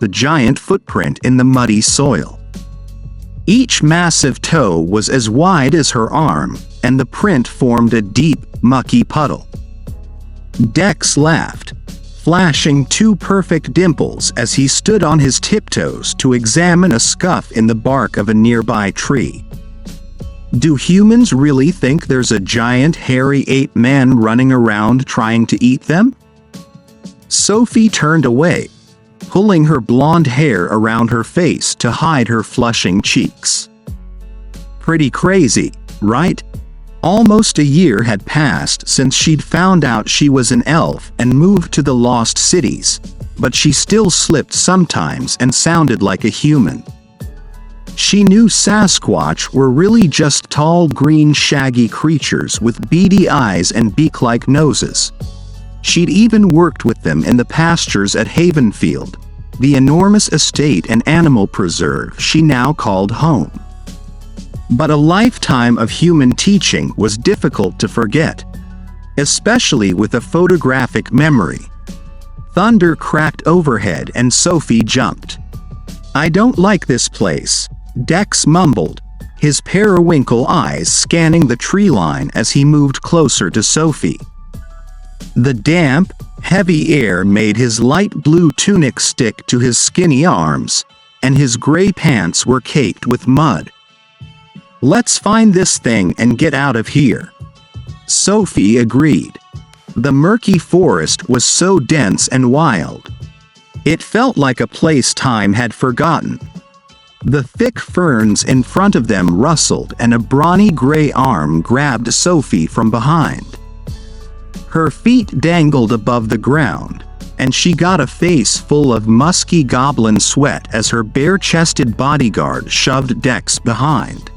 the giant footprint in the muddy soil. Each massive toe was as wide as her arm, and the print formed a deep, mucky puddle. Dex laughed, flashing two perfect dimples as he stood on his tiptoes to examine a scuff in the bark of a nearby tree. Do humans really think there's a giant hairy ape man running around trying to eat them? Sophie turned away, pulling her blonde hair around her face to hide her flushing cheeks. Pretty crazy, right? Almost a year had passed since she'd found out she was an elf and moved to the Lost Cities, but she still slipped sometimes and sounded like a human. She knew Sasquatch were really just tall green shaggy creatures with beady eyes and beak-like noses. She'd even worked with them in the pastures at Havenfield, the enormous estate and animal preserve she now called home. But a lifetime of human teaching was difficult to forget, especially with a photographic memory. Thunder cracked overhead and Sophie jumped. "I don't like this place," Dex mumbled, his periwinkle eyes scanning the tree line as he moved closer to Sophie. The damp, heavy air made his light blue tunic stick to his skinny arms, and his gray pants were caked with mud. "Let's find this thing and get out of here," Sophie agreed. The murky forest was so dense and wild. It felt like a place time had forgotten. The thick ferns in front of them rustled and a brawny gray arm grabbed Sophie from behind. Her feet dangled above the ground, and she got a face full of musky goblin sweat as her bare-chested bodyguard shoved Dex behind.